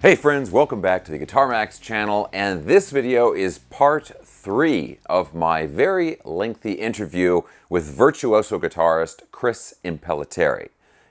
Hey friends, welcome back to the Guitar Max channel, and this video is part 3 of my very lengthy interview with virtuoso guitarist Chris Impellitteri.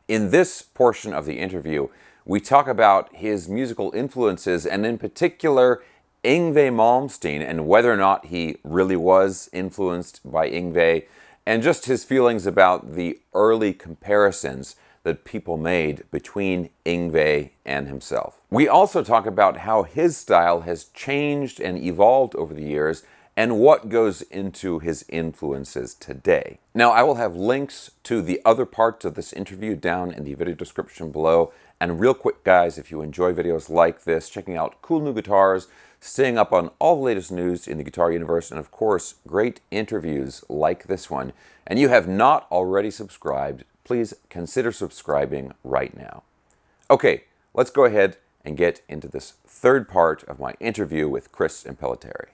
In this portion of the interview, we talk about his musical influences, and in particular, Yngwie Malmsteen, and whether or not he really was influenced by Yngwie, and just his feelings about the early comparisons that people made between Yngwie and himself. We also talk about how his style has changed and evolved over the years and what goes into his influences today. Now, I will have links to the other parts of this interview down in the video description below. And real quick, guys, if you enjoy videos like this, checking out cool new guitars, staying up on all the latest news in the guitar universe, and of course, great interviews like this one, and you have not already subscribed, please consider subscribing right now. Okay, let's go ahead and get into this third part of my interview with Chris Impellitteri.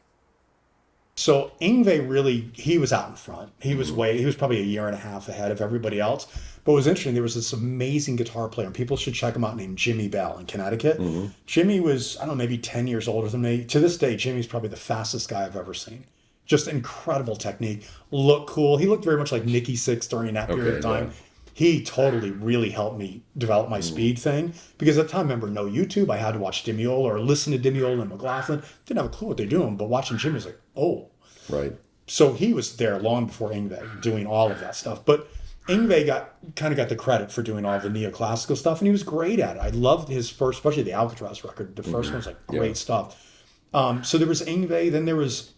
So Yngwie really, he was out in front. He was probably a year and a half ahead of everybody else. But what was interesting, there was this amazing guitar player, and people should check him out, named Jimi Bell in Connecticut. Jimmy was, I don't know, maybe 10 years older than me. To this day, Jimmy's probably the fastest guy I've ever seen. Just incredible technique. Looked cool. He looked very much like Nicky Sixx during that period of time. Yeah. He totally really helped me develop my speed thing, because at the time, remember, no YouTube. I had to watch Dimiola or listen to Dimiola and McLaughlin. Didn't have a clue what they're doing, but watching Jimmy was like, oh. Right. So he was there long before Yngwie doing all of that stuff. But Yngwie got the credit for doing all the neoclassical stuff, and he was great at it. I loved his first, especially the Alcatraz record. The first one was like great stuff. So there was Yngwie, then there was,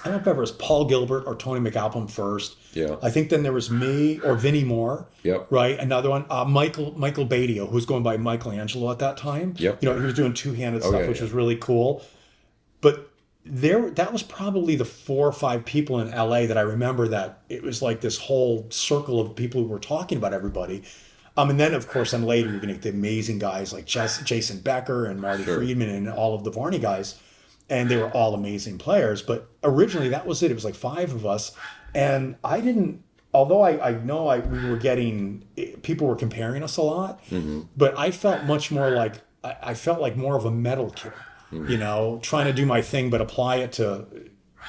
I don't know if it was Paul Gilbert or Tony McAlpin first. Yeah. I think then there was me or Vinnie Moore. Yep. Right. Another one, Michael Badio, who was going by Michelangelo at that time. Yep. You know, he was doing two-handed stuff, which was really cool. But that was probably the 4 or 5 people in LA that I remember, that it was like this whole circle of people who were talking about everybody. And then, of course, later you're going to get the amazing guys like Jason Becker and Marty Friedman and all of the Varney guys. And they were all amazing players. But originally, that was it. It was like 5 of us. And I didn't, although I know we were getting, people were comparing us a lot, but I felt much more like, I felt like more of a metal kid, you know, trying to do my thing, but apply it to,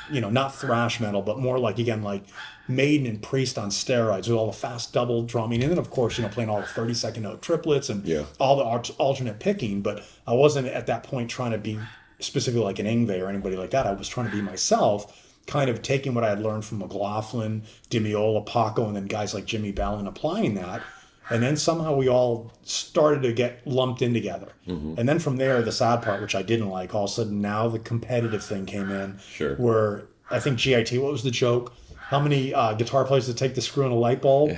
you know, not thrash metal, but more like, again, like Maiden and Priest on steroids with all the fast double drumming. And then, of course, you know, playing all the 30-second note triplets and all the alternate picking. But I wasn't at that point trying to be specifically like an Yngwie or anybody like that. I was trying to be myself, kind of taking what I had learned from McLaughlin, Dimiola, Paco, and then guys like Jimi Bell, and applying that. And then somehow we all started to get lumped in together. And then from there, the sad part, which I didn't like, all of a sudden now the competitive thing came in. Where I think GIT, what was the joke? How many guitar players to take the screw in a light bulb?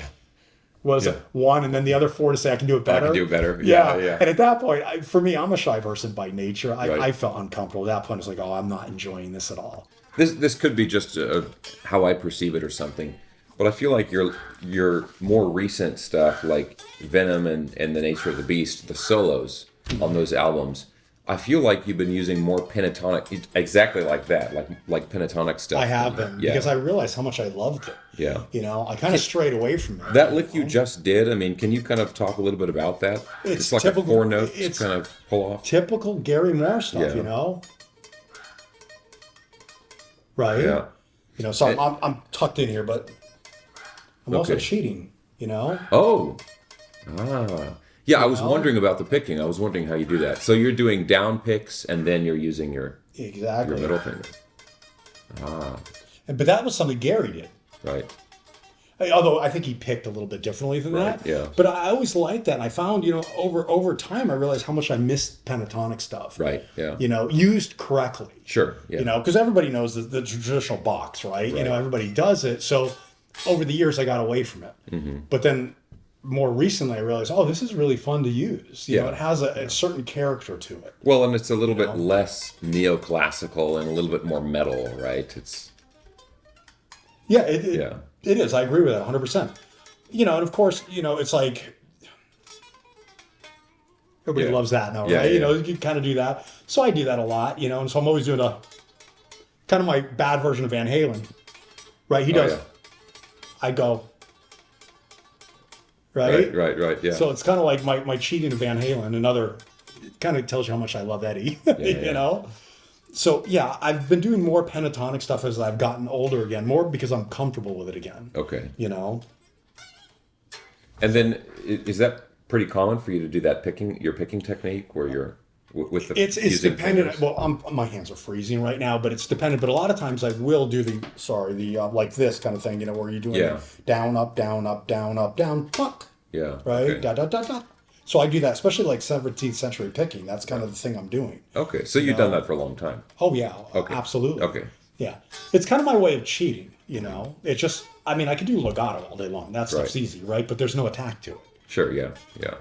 Was it 1, and then the other 4 to say I can do it better? I can do it better. Yeah. And at that point, for me, I'm a shy person by nature. I felt uncomfortable. At that point, I was like, oh, I'm not enjoying this at all. This could be just how I perceive it or something, but I feel like your more recent stuff, like Venom and The Nature of the Beast, the solos on those albums, I feel like you've been using more pentatonic, exactly like that, like pentatonic stuff. I have been, because I realized how much I loved it. Yeah. You know, I kind of strayed away from it. That lick you just did, I mean, can you kind of talk a little bit about that? It's like typical, a 4 note kind of pull off. Typical Gary Moore stuff, you know? Right? Yeah. You know, so I'm tucked in here, but I'm also cheating, you know? Oh. Ah. Yeah, I was wondering about the picking. I was wondering how you do that. So you're doing down picks, and then you're using your middle finger. Ah. But that was something Gary did. Right. Although I think he picked a little bit differently than that. Yeah. But I always liked that. And I found, you know, over time, I realized how much I missed pentatonic stuff. Right. Yeah. You know, used correctly. Sure. Yeah. You know, because everybody knows the traditional box, right? You know, everybody does it. So over the years, I got away from it. But then more recently, I realized, oh, this is really fun to use. You know, it has a certain character to it. Well, and it's a little bit less neoclassical and a little bit more metal, right? It's it is. I agree with that 100%. You know, and of course, you know, it's like everybody loves that now, right? You know, you kind of do that. So I do that a lot, you know, and so I'm always doing a kind of my bad version of Van Halen, right? He does. I go. Right, yeah. So it's kind of like my cheating of Van Halen, another kind of tells you how much I love Eddie, you know? So yeah, I've been doing more pentatonic stuff as I've gotten older again, more because I'm comfortable with it again. Okay. You know? And then is that pretty common for you to do that your picking technique where you're with the It's dependent. fingers? Well, my hands are freezing right now, but it's dependent. But a lot of times I will do the like this kind of thing, you know, where you're doing down, up, down, up, down, up, down, fuck. Yeah. Right? Okay. Da, da, da, da. So I do that, especially like 17th century picking. That's kind of the thing I'm doing. Okay. So you've done that for a long time. Oh, yeah. Okay. Absolutely. Okay. Yeah. It's kind of my way of cheating, you know? It's just, I mean, I could do legato all day long. That stuff's easy, right? But there's no attack to it. Sure. Yeah. Yeah.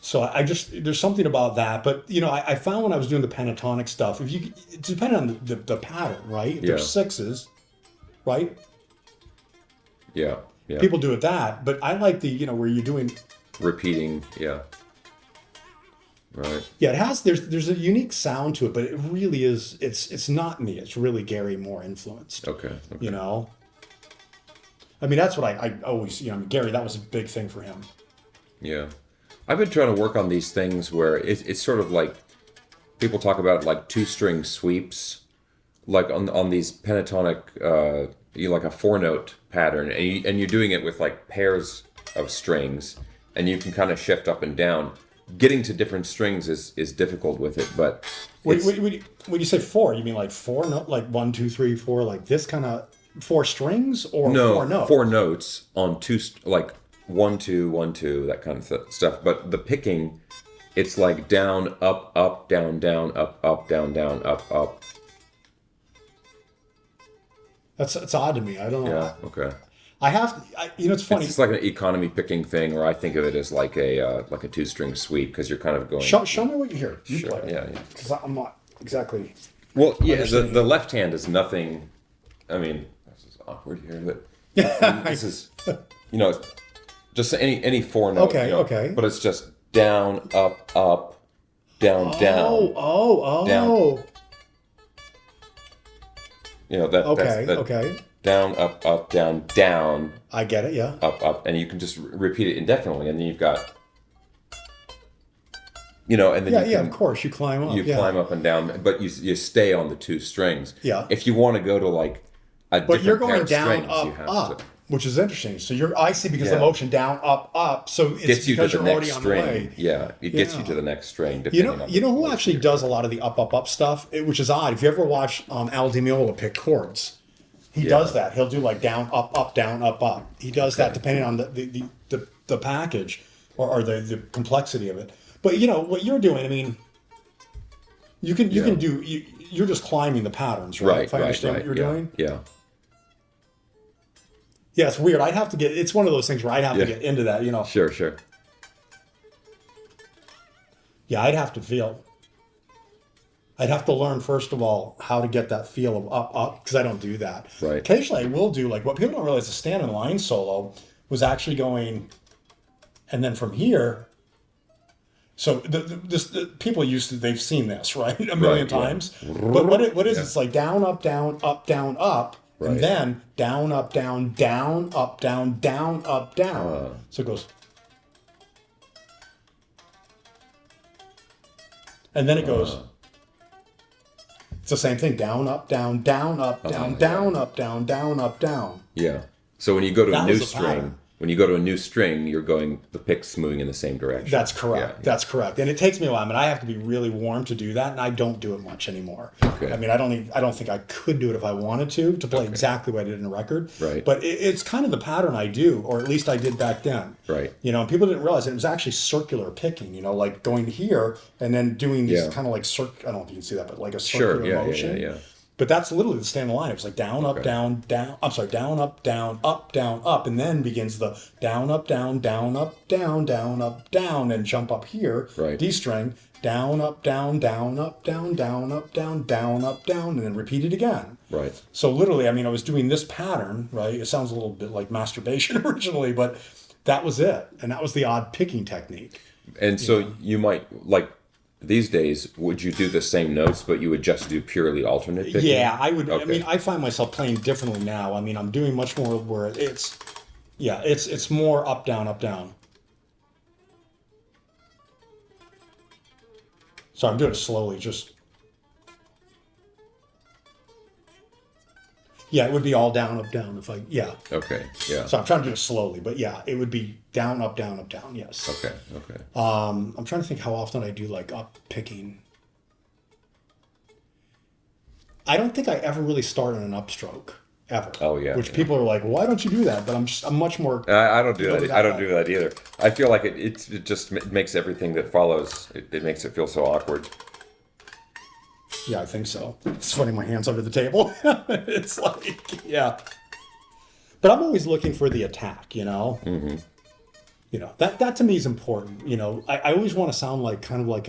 So there's something about that. But, you know, I found when I was doing the pentatonic stuff, it's depending on the pattern, right? If there's sixes, right? Yeah. Yeah. People do it that. But I like where you're doing... Repeating. Yeah. Right. Yeah, it has, there's a unique sound to it, but it really is, it's not me. It's really Gary Moore influenced. Okay. You know? I mean, that's what I always, Gary, that was a big thing for him. Yeah. I've been trying to work on these things where it's sort of like people talk about like 2-string sweeps, like on these pentatonic, like a 4-note pattern, and you're doing it with like pairs of strings, and you can kind of shift up and down. Getting to different strings is difficult with it, but when you say 4, you mean like 4 note, like 1, 2, 3, 4, like this kind of 4 strings, or 4 notes? 4 notes on like 1, 2, 1, 2, that kind of stuff. But the picking, it's like down, up, up, down, down, up, up, down, down, up, up. It's odd to me. I don't know. Yeah. Okay. It's funny. It's like an economy picking thing, or I think of it as like a 2-string sweep, because you're kind of going. Show me what you hear. You sure. play it. Yeah. Because I'm not exactly. Well, yeah. The left hand is nothing. I mean, this is awkward here, but this is, just any 4 note. Okay. Okay. But it's just down, up, up, down, down. Oh. Down. That's Okay. Down, up, up, down, down. I get it, yeah. Up, up, and you can just repeat it indefinitely, and then you've got, and then of course you climb up. You climb up and down, but you stay on the 2 strings. Yeah. If you want to go to like a but different you're going pair of down, strings, up, you have up, to. which is interesting. So I see because the motion down, up, up. So it's Gets you to because the you're next already on the way. string. Yeah, it gets you to the next string. You know who actually does a lot of the up, up, up stuff, which is odd. If you ever watch Al Di Meola pick chords. He does that. He'll do like down, up, down, up, up. He does that depending on the package or the complexity of it. But what you're doing, I mean, you can do. You're just climbing the patterns, right? If I understand what you're doing. Yeah. Yeah, it's weird. It's one of those things where I'd have to get into that. Sure. Yeah, I'd have to feel. I'd have to learn, first of all, how to get that feel of up, because I don't do that. Right. Occasionally I will do, like, what people don't realize, the stand-in line solo was actually going, and then from here, so people they've seen this, right? A million times. But what is it? It's like down, up, down, up, down, up, and then down, up, down, up, down, up, down. So it goes. And then it goes. It's the same thing. Down, up, down, up, down, down, up, down, up, down. Yeah. So when you go to a new string, the pick's moving in the same direction. That's correct. Yeah. That's correct. And it takes me a while. I mean, I have to be really warm to do that, and I don't do it much anymore. Okay. I mean, I don't think I could do it if I wanted to play exactly what I did in a record. Right. But it's kind of the pattern I do, or at least I did back then. Right. And people didn't realize it was actually circular picking. Like going here and then doing these kind of like I don't know if you can see that, but like a circular motion. Yeah. But that's literally the stand line. It was like down, up, down, down. I'm sorry, down, up, up, and then begins the down, up, down, up, down, up, down, and jump up here. Right. D string, down, up, down, up, down, up, down, up, down, and then repeat it again. Right. So literally, I was doing this pattern, right? It sounds a little bit like masturbation originally, but that was it, and that was the odd picking technique. And so you might like. These days, would you do the same notes, but you would just do purely alternate picking? Yeah, I would. Okay. I find myself playing differently now. I'm doing much more where it's more up, down, up, down. So I'm doing it slowly, just. Yeah, it would be all down, up, down. If I, yeah. Okay, yeah. So I'm trying to do it slowly, but yeah, it would be down, up, down, up, down. Yes. Okay. I'm trying to think how often I do like up picking. I don't think I ever really start on an upstroke ever. Oh yeah. Which people are like, why don't you do that? But I'm much more. I don't do that. I don't do that either. I feel like it just makes everything that follows. It makes it feel so awkward. Yeah, I think so. It's funny, my hand's under the table. It's like, yeah. But I'm always looking for the attack, you know? Mm-hmm. You know, that to me is important. You know, I always want to sound like, kind of like,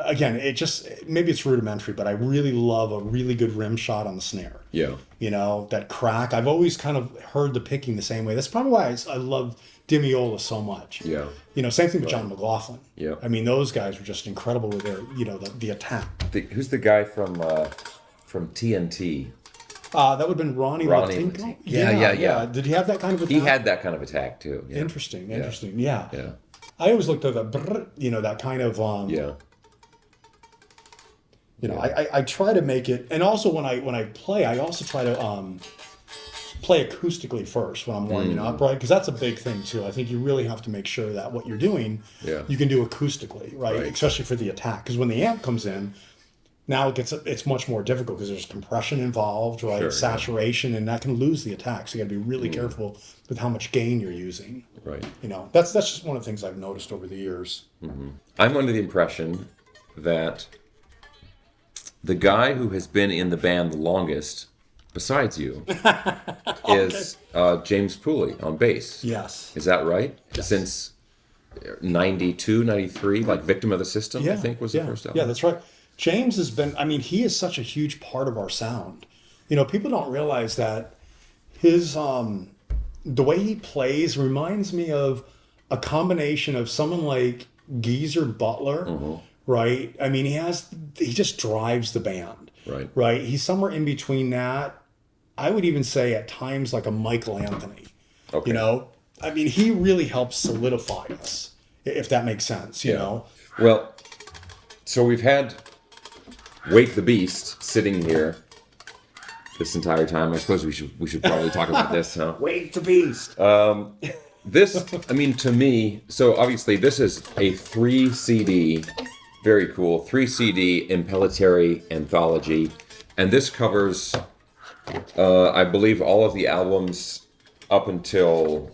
again, it just, maybe it's rudimentary, but I really love a really good rim shot on the snare. Yeah. You know, that crack. I've always kind of heard the picking the same way. That's probably why I love Dimiola so much. Yeah. You know, same thing with John McLaughlin. Yeah. I mean, those guys were just incredible with their, you know, the attack. Who's the guy from TNT? That would have been Ronnie Latinko? Yeah. Did he have that kind of attack? He had that kind of attack too. Yeah. Interesting. Yeah. Yeah. I always looked at the, brrr, you know, that kind of, Yeah. you know, I try to make it, and also when I play, I also try to play acoustically first when I'm warming up, right? Because that's a big thing too. I think you really have to make sure that what you're doing, you can do acoustically, right? Especially for the attack, because when the amp comes in, now it's much more difficult because there's compression involved, right? Sure, Saturation, and that can lose the attack. So you got to be really careful with how much gain you're using. Right. You know, that's just one of the things I've noticed over the years. Mm-hmm. I'm under the impression that the guy who has been in the band the longest, besides you, is James Pooley on bass. Yes. Is that right? Yes. Since 92, 93, like Victim of the System, I think was the first album. Yeah, that's right. James has been, I mean, he is such a huge part of our sound. You know, people don't realize that his, the way he plays reminds me of a combination of someone like Geezer Butler, right? I mean, he just drives the band, right? He's somewhere in between that. I would even say at times like a Michael Anthony, you know? I mean, he really helps solidify us, if that makes sense, you know? Well, so we've had Wake the Beast sitting here this entire time. I suppose we should probably talk about this, huh? Wake the Beast. This, I mean, to me, so obviously this is a 3 CD, very cool, 3 CD Impellitteri anthology, and this covers, I believe, all of the albums up until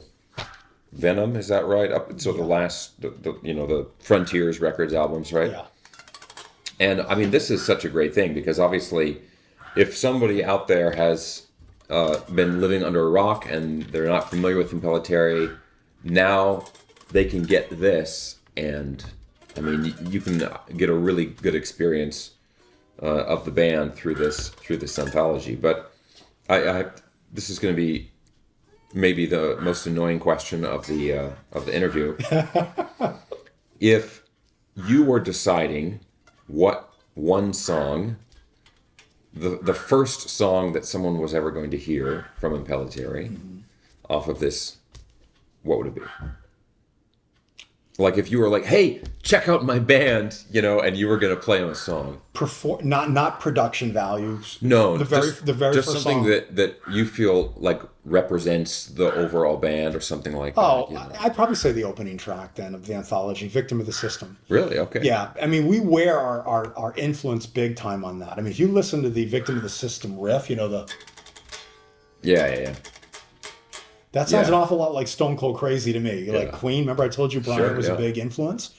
Venom, is that right? Up until the last, the Frontiers Records albums, right? Yeah. And I mean, this is such a great thing because obviously, if somebody out there has been living under a rock and they're not familiar with Impellitteri, now they can get this, and I mean, you can get a really good experience of the band through this anthology. But this is going to be maybe the most annoying question of the interview. If you were deciding what one song, the first song that someone was ever going to hear from Impellitteri off of this, what would it be? Like if you were like, hey, check out my band, and you were going to play them a song. Not production values. No, the very just first something song. that you feel like represents the overall band or something like that. I'd probably say the opening track then of the anthology, Victim of the System. Really? Okay. Yeah, I mean, we wear our influence big time on that. I mean, if you listen to the Victim of the System riff, the... Yeah. That sounds an awful lot like Stone Cold Crazy to me. Like Queen, remember I told you Brian was a big influence?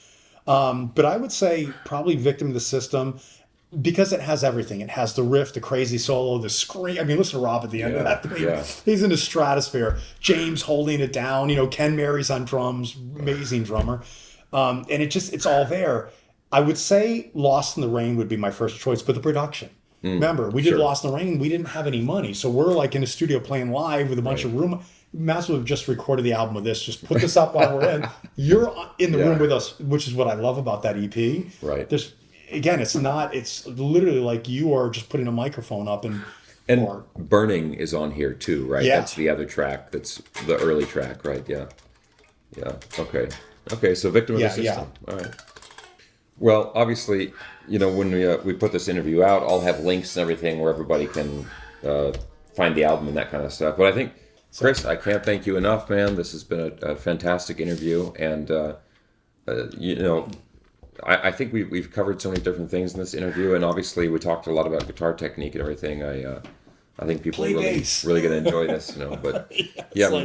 But I would say probably Victim of the System, because it has everything. It has the riff, the crazy solo, the scream. I mean, listen to Rob at the end of that thing. Yeah. He's in the stratosphere. James holding it down. Ken Mary's on drums, amazing drummer. And it's all there. I would say Lost in the Rain would be my first choice, but the production. Remember, we did Lost in the Rain. We didn't have any money. So we're like in a studio playing live with a bunch of room. Might as well have just recorded the album with this. Just put this up while we're in. You're in the room with us, which is what I love about that EP. Right. It's literally like you are just putting a microphone up and Burning is on here too, right? Yeah. That's the other track. That's the early track, right? Yeah. Okay. So Victim of the System. All right. Well, obviously, when we put this interview out, I'll have links and everything where everybody can find the album and that kind of stuff. But I think, Chris, I can't thank you enough, man. This has been a fantastic interview, and I think we've covered so many different things in this interview, and obviously we talked a lot about guitar technique and everything. I think people are really going to enjoy this, But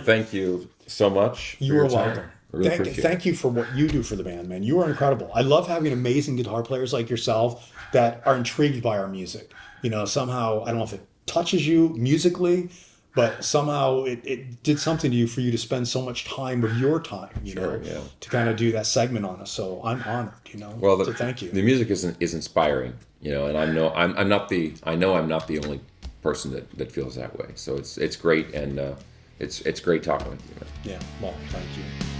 thank you so much. You are welcome. Really thank you for what you do for the band, man. You are incredible. I love having amazing guitar players like yourself that are intrigued by our music. Somehow, I don't know if it touches you musically, but somehow it did something to you for you to spend so much time of your time, to kind of do that segment on us. So I'm honored, Well, so thank you. The music is inspiring, and I'm not the only person that feels that way. So it's great, and it's great talking with you, man. Yeah, well, thank you.